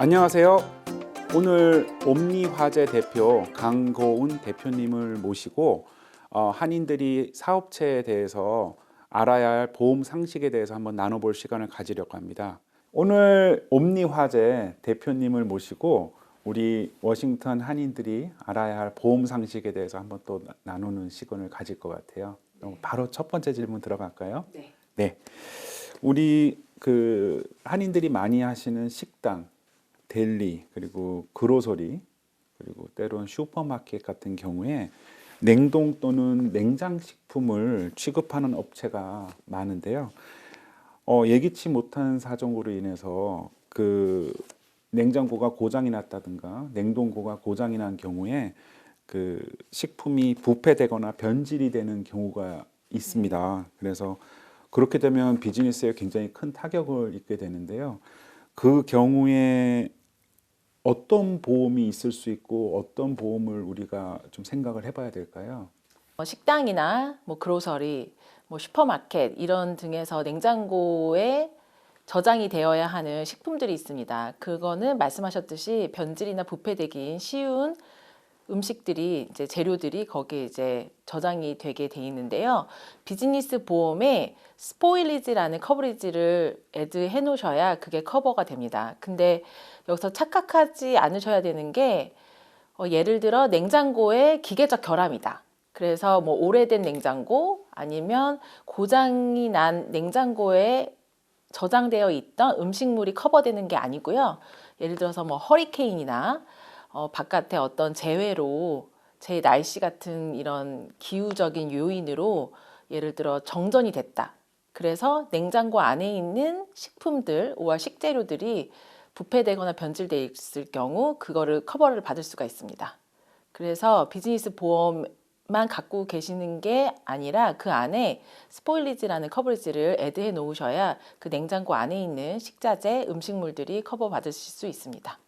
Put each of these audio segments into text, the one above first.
안녕하세요. 오늘 옴니화재 대표 강고운 대표님을 모시고 한인들이 사업체에 대해서 알아야 할 보험 상식에 대해서 한번 나눠볼 시간을 가지려고 합니다. 오늘 옴니화재 대표님을 모시고 우리 워싱턴 한인들이 알아야 할 보험 상식에 대해서 한번 또 나누는 시간을 가질 것 같아요. 그럼 바로 첫 번째 질문 들어갈까요? 네. 우리 한인들이 많이 하시는 식당, 델리, 그리고 그로서리, 그리고 때로는 슈퍼마켓 같은 경우에 냉동 또는 냉장 식품을 취급하는 업체가 많은데요. 예기치 못한 사정으로 인해서 그 냉장고가 고장이 났다든가 냉동고가 고장이 난 경우에 그 식품이 부패되거나 변질이 되는 경우가 있습니다. 그래서 그렇게 되면 비즈니스에 굉장히 큰 타격을 입게 되는데요. 그 경우에 어떤 보험이 있을 수 있고 어떤 보험을 우리가 좀 생각을 해봐야 될까요? 식당이나 그로서리, 슈퍼마켓 이런 등에서 냉장고에 저장이 되어야 하는 식품들이 있습니다. 그거는 말씀하셨듯이 변질이나 부패되기 쉬운 음식들이 이제 재료들이 거기에 이제 저장이 되게 돼 있는데요. 비즈니스 보험에 스포일리지라는 커버리지를 애드해 놓으셔야 그게 커버가 됩니다. 근데 여기서 착각하지 않으셔야 되는 게 예를 들어 냉장고에 기계적 결함이다. 그래서 오래된 냉장고 아니면 고장이 난 냉장고에 저장되어 있던 음식물이 커버되는 게 아니고요. 예를 들어서 허리케인이나 바깥에 어떤 재해로 제 날씨 같은 이런 기후적인 요인으로 예를 들어 정전이 됐다. 그래서 냉장고 안에 있는 식품들, 식재료들이 부패되거나 변질되어 있을 경우 그거를 커버를 받을 수가 있습니다. 그래서 비즈니스 보험만 갖고 계시는 게 아니라 그 안에 스포일리지라는 커버리지를 애드해 놓으셔야 그 냉장고 안에 있는 식자재, 음식물들이 커버 받으실 수 있습니다.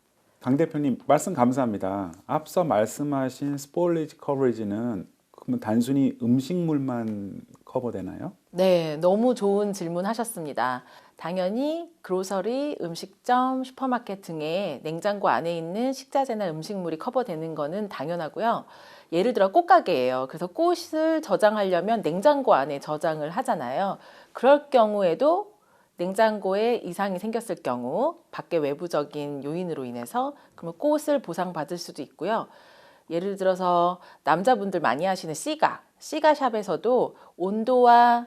강 대표님 말씀 감사합니다. 앞서 말씀하신 스포일리지 커버리지는 그러면 단순히 음식물만 커버되나요? 네, 너무 좋은 질문 하셨습니다. 당연히 그로서리, 음식점, 슈퍼마켓 등의 냉장고 안에 있는 식자재나 음식물이 커버되는 거는 당연하고요. 예를 들어 꽃가게예요. 그래서 꽃을 저장하려면 냉장고 안에 저장을 하잖아요. 그럴 경우에도 냉장고에 이상이 생겼을 경우 밖에 외부적인 요인으로 인해서 그러면 꽃을 보상받을 수도 있고요. 예를 들어서 남자분들 많이 하시는 시가샵에서도 온도와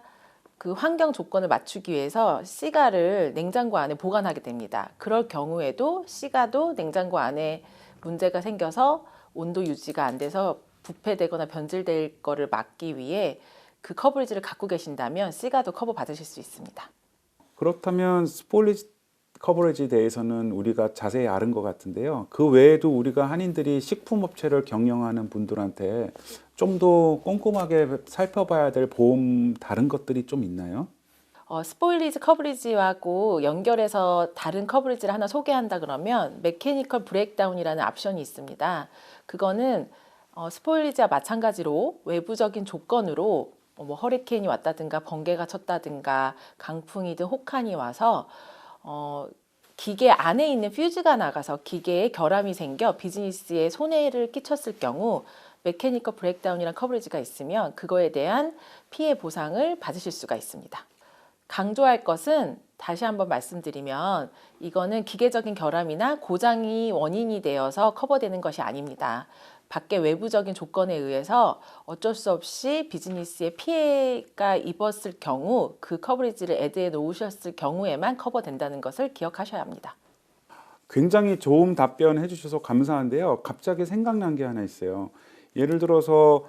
그 환경 조건을 맞추기 위해서 시가를 냉장고 안에 보관하게 됩니다. 그럴 경우에도 시가도 냉장고 안에 문제가 생겨서 온도 유지가 안 돼서 부패되거나 변질될 거를 막기 위해 그 커버리지를 갖고 계신다면 시가도 커버 받으실 수 있습니다. 그렇다면 스포일리지 커버리지에 대해서는 우리가 자세히 아는 것 같은데요. 그 외에도 우리가 한인들이 식품업체를 경영하는 분들한테 좀 더 꼼꼼하게 살펴봐야 될 보험 다른 것들이 좀 있나요? 스포일리지 커버리지하고 연결해서 다른 커버리지를 하나 소개한다 그러면 메케니컬 브레이크다운이라는 옵션이 있습니다. 그거는 스포일리지와 마찬가지로 외부적인 조건으로 허리케인이 왔다든가 번개가 쳤다든가 강풍이든 혹한이 와서 기계 안에 있는 퓨즈가 나가서 기계에 결함이 생겨 비즈니스에 손해를 끼쳤을 경우 메케니컬 브레이크다운이라는 커버리지가 있으면 그거에 대한 피해 보상을 받으실 수가 있습니다. 강조할 것은 다시 한번 말씀드리면 이거는 기계적인 결함이나 고장이 원인이 되어서 커버되는 것이 아닙니다. 밖에 외부적인 조건에 의해서 어쩔 수 없이 비즈니스에 피해가 입었을 경우 그 커버리지를 애드해 놓으셨을 경우에만 커버된다는 것을 기억하셔야 합니다. 굉장히 좋은 답변 해주셔서 감사한데요. 갑자기 생각난 게 하나 있어요. 예를 들어서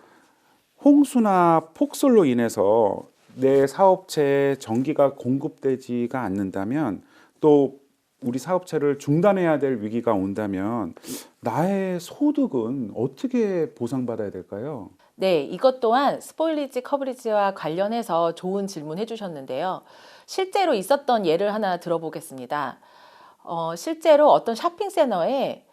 홍수나 폭설로 인해서 내 사업체에 전기가 공급되지가 않는다면 또 우리 사업체를 중단해야 될 위기가 온다면 나의 소득은 어떻게 보상받아야 될까요? 네, 이것 또한 스포일리지 커버리지와 관련해서 좋은 질문 해주셨는데요. 실제로 있었던 예를 하나 들어보겠습니다. 실제로 어떤 쇼핑센터에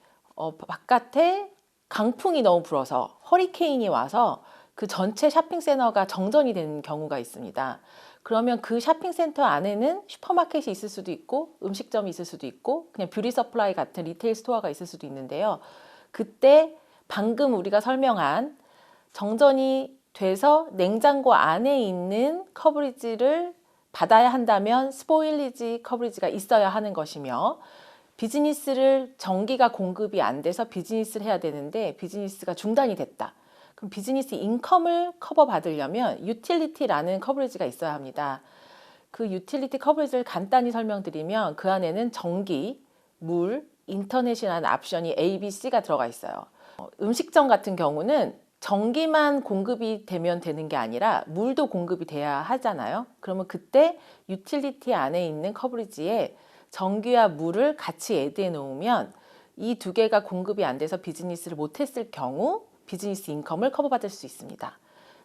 바깥에 강풍이 너무 불어서 허리케인이 와서 그 전체 쇼핑센터가 정전이 되는 경우가 있습니다. 그러면 그 쇼핑센터 안에는 슈퍼마켓이 있을 수도 있고 음식점이 있을 수도 있고 그냥 뷰티 서플라이 같은 리테일 스토어가 있을 수도 있는데요. 그때 방금 우리가 설명한 정전이 돼서 냉장고 안에 있는 커버리지를 받아야 한다면 스포일리지 커버리지가 있어야 하는 것이며, 비즈니스를 전기가 공급이 안 돼서 비즈니스를 해야 되는데 비즈니스가 중단이 됐다. 그럼 비즈니스 인컴을 커버 받으려면 유틸리티라는 커버리지가 있어야 합니다. 그 유틸리티 커버리지를 간단히 설명드리면 그 안에는 전기, 물, 인터넷이라는 옵션이 A, B, C가 들어가 있어요. 음식점 같은 경우는 전기만 공급이 되면 되는 게 아니라 물도 공급이 돼야 하잖아요. 그러면 그때 유틸리티 안에 있는 커버리지에 전기와 물을 같이 애드해 놓으면 이 두 개가 공급이 안 돼서 비즈니스를 못했을 경우 비즈니스 인컴을 커버받을 수 있습니다.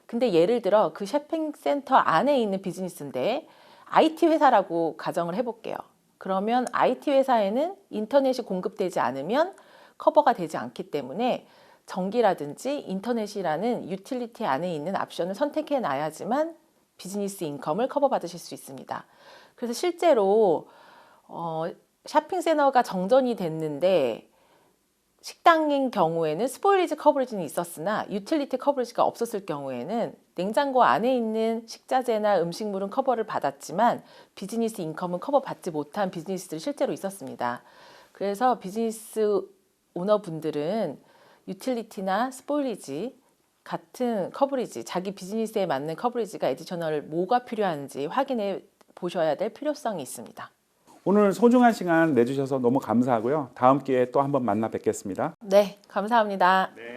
근데 예를 들어 그 쇼핑센터 안에 있는 비즈니스인데 IT 회사라고 가정을 해볼게요. 그러면 IT 회사에는 인터넷이 공급되지 않으면 커버가 되지 않기 때문에 전기라든지 인터넷이라는 유틸리티 안에 있는 옵션을 선택해 놔야지만 비즈니스 인컴을 커버받으실 수 있습니다. 그래서 실제로 쇼핑센터가 정전이 됐는데 식당인 경우에는 스포일리지 커버리지는 있었으나 유틸리티 커버리지가 없었을 경우에는 냉장고 안에 있는 식자재나 음식물은 커버를 받았지만 비즈니스 인컴은 커버받지 못한 비즈니스들이 실제로 있었습니다. 그래서 비즈니스 오너분들은 유틸리티나 스포일리지 같은 커버리지, 자기 비즈니스에 맞는 커버리지가 에디셔널 뭐가 필요한지 확인해 보셔야 될 필요성이 있습니다. 오늘 소중한 시간 내주셔서 너무 감사하고요. 다음 기회에 또 한번 만나 뵙겠습니다. 네, 감사합니다. 네.